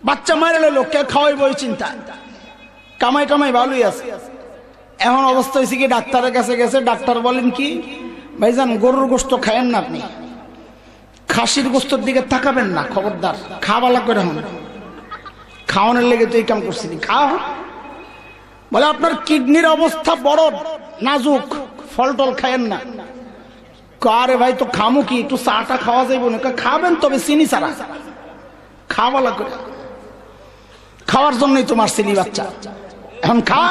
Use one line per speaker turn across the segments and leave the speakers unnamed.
বাচ্চা মারা লো, কে খাওয়াইব ওই চিন্তা, কামাই টামাই ভালোই আছে। এখন অবস্থা হয়েছে কি, ডাক্তারের কাছে গেছে, ডাক্তার বলেন কি, ভাইজান গরুর গোস্ত খায়েন না, আপনি খাসির গোস্তর দিকে তাকাবেন না, খবরদার, খাওয়ালা করে হন, খাওয়ানোর লেগে তো এই কাম করছিলি, খাওয়া। বলে আপনার কিডনির অবস্থা বড় নাজুক, ফল টল খায়েন না। আরে ভাই তো খামু কি, একটু চাটা খাওয়া যাইব না, খাবেন তবে চিনি ছাড়া, খাওয়ালা করে। খাওয়ার জন্যই তোমার ছেলে বাচ্চা, এখন খা।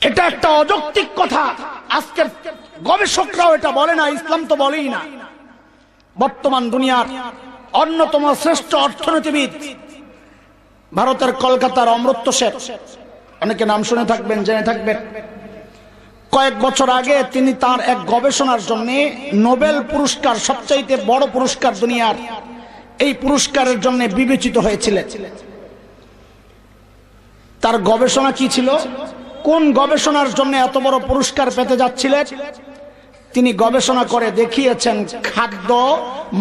এটা একটা অযৌক্তিক কথা, আজকের গবেষকরাও এটা বলে না, ইসলাম তো বলেই না। বর্তমান দুনিয়ার অন্যতম শ্রেষ্ঠ অর্থনীতিবিদ ভারতের কলকাতার অমর্ত্য সেন, অনেকে নাম শুনে থাকবেন, জেনে থাকবেন। কয়েক বছর আগে তিনি তার এক গবেষণার জন্য নোবেল পুরস্কার, সবচাইতে বড় পুরস্কার দুনিয়ার, এই পুরস্কারের জন্য বিবেচিত হয়েছিলেন। তার গবেষণা কি ছিল, কোন গবেষণার জন্য এত বড় পুরস্কার পেতে যাচ্ছিলেন? তিনি গবেষণা করে দেখিয়েছেন খাদ্য,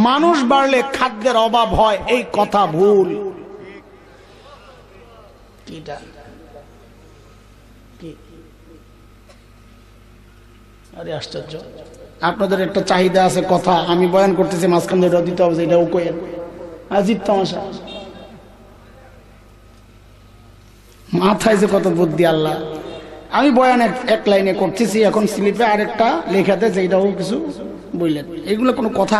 মানুষ বাড়লে খাদ্যের অভাব হয়, এই কথা ভুল। আরে আশ্চর্য, আপনাদের একটা চাহিদা আছে কথা, আমি বয়ান করতেছি, মাঝখানে এটা দিতে হবে, এটাও কইেন, আজিব তামাশা। মাথায় যে কত বুদ্ধি আল্লাহ। আমি বয়ান এক লাইনে করতেছি, এখন স্লিপে আরেকটা লেখাতে, যেটাও কিছু বললেন, এগুলো কোনো কথা?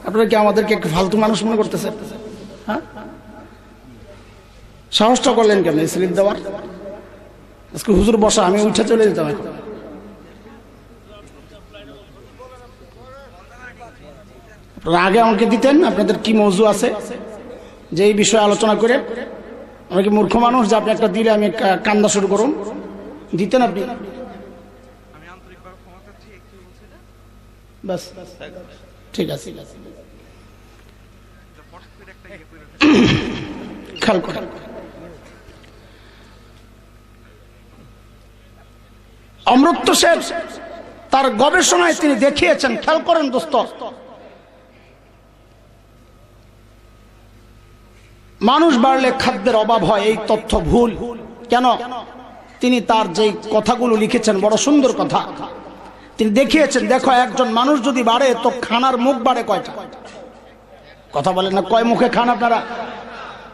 আপনারা কি আমাদেরকে একটু ফালতু মানুষ মনে করতেছেন? হ্যাঁ, সাহসটা করলেন কেন স্লিপ দেওয়ার? আজকে হুজুর বসা, আমি উঠে চলে যেতাম। এখন আপনারা আগে আমাকে দিতেন আপনাদের কি মৌজু আছে, যে এই বিষয়ে আলোচনা করে। আমি কি মূর্খ মানুষ যে আপনি একটা দিলে আমি কান্দা শুরু করুন? দিতেন আপনি, বাস ঠিক আছে। খেয়াল করেন, অমর্ত্য সেন তার গবেষণায় তিনি দেখিয়েছেন, খেয়াল করেন দোস্ত, মানুষ বাড়লে খাদ্যের অভাব হয়, এই তথ্য ভুল। কেন? তিনি তার যে কথাগুলো লিখেছেন বড় সুন্দর কথা, তিনি দেখিয়েছেন। দেখো, একজন মানুষ যদি বাড়ে তো খানার মুখ বাড়ে কয়টা? কথা বলেন না, কয় মুখে খান আপনারা?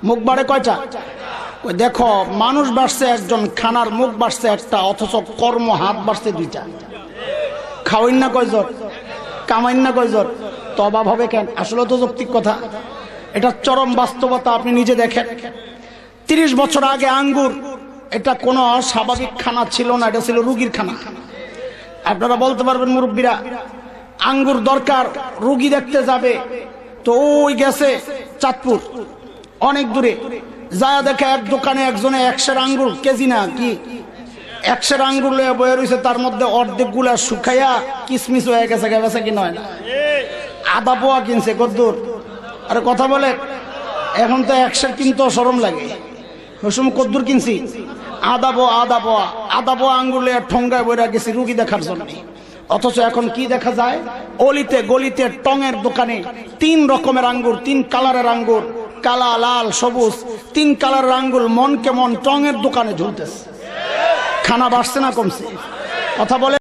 মুখ বাড়ে কয়টা? দেখো, মানুষ বাড়ছে একজন, খানার মুখ বাড়ছে একটা, অথচ কর্ম হাত বাড়ছে দুইটা। খাওয়াইন না কয়জন, কামাইন না কয়জন, তো অভাব হবে কেন? আসলে তো যৌক্তিক কথা, এটা চরম বাস্তবতা। আপনি নিজে দেখেন, 30 বছর আগে আঙ্গুর, এটা কোনো স্বাভাবিক খানা ছিল না, এটা ছিল রুগীর খানা। আপনারা বলতে পারবেন মুরব্বীরা, আঙ্গুর দরকার, রুগী দেখতে যাবে, তো ওই গেছে চাঁদপুর, অনেক দূরে, যা দেখে এক দোকানে একজনে 100 আঙ্গুর, কেজি না কি, 100 আঙ্গুর লয়ে বয়ে রয়েছে, তার মধ্যে অর্ধেক গুলা শুকাইয়া কিসমিস হয়ে গেছে, গেছে কি নয় না, আধা পোয়া কিনছে কদ্দুর। আরে কথা বলে, এখন তো 100 কিনতে শরম লাগে, ওই সময় কদ্দুর কিনছি, আধা পোয়া আঙ্গুর লয়ে ঠোঙ্গায় বইরা গেছি রুগী দেখার জন্য। অথচ এখন কি দেখা যায়, অলিতে গলিতে টঙের দোকানে 3 রকমের আঙ্গুর, 3 কালারের আঙ্গুর, কালা, লাল, সবুজ, 3 কালারের আঙ্গুর মন কেমন টঙের দোকানে ঝুলতেছে। খানা বাড়ছে না কমছে? কথা বলে।